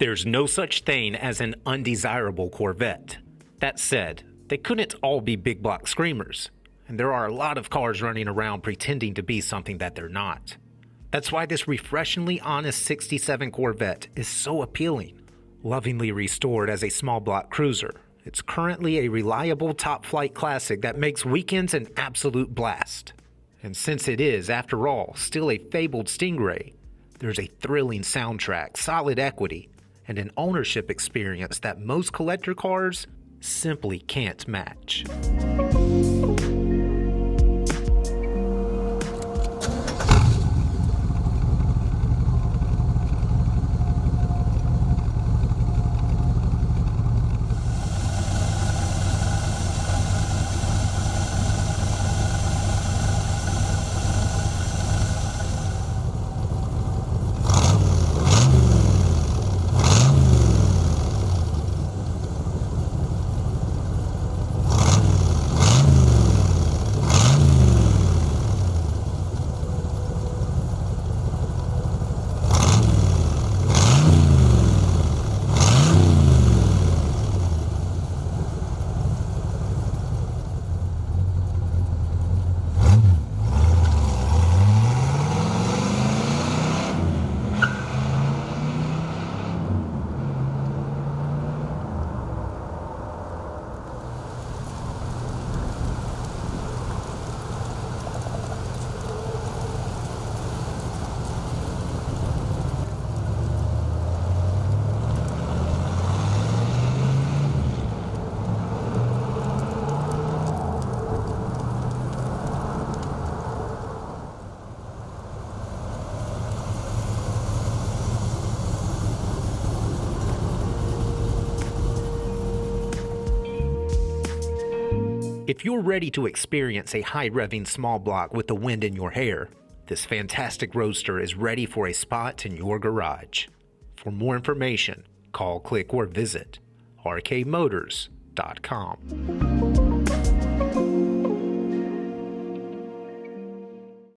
There's no such thing as an undesirable Corvette. That said, they couldn't all be big block screamers, and there are a lot of cars running around pretending to be something that they're not. That's why this refreshingly honest 67 Corvette is so appealing. Lovingly restored as a small block cruiser, it's currently a reliable top flight classic that makes weekends an absolute blast. And since it is, after all, still a fabled Stingray, there's a thrilling soundtrack, solid equity, and an ownership experience that most collector cars simply can't match. If you're ready to experience a high-revving small block with the wind in your hair, this fantastic roadster is ready for a spot in your garage. For more information, call, click, or visit rkmotors.com.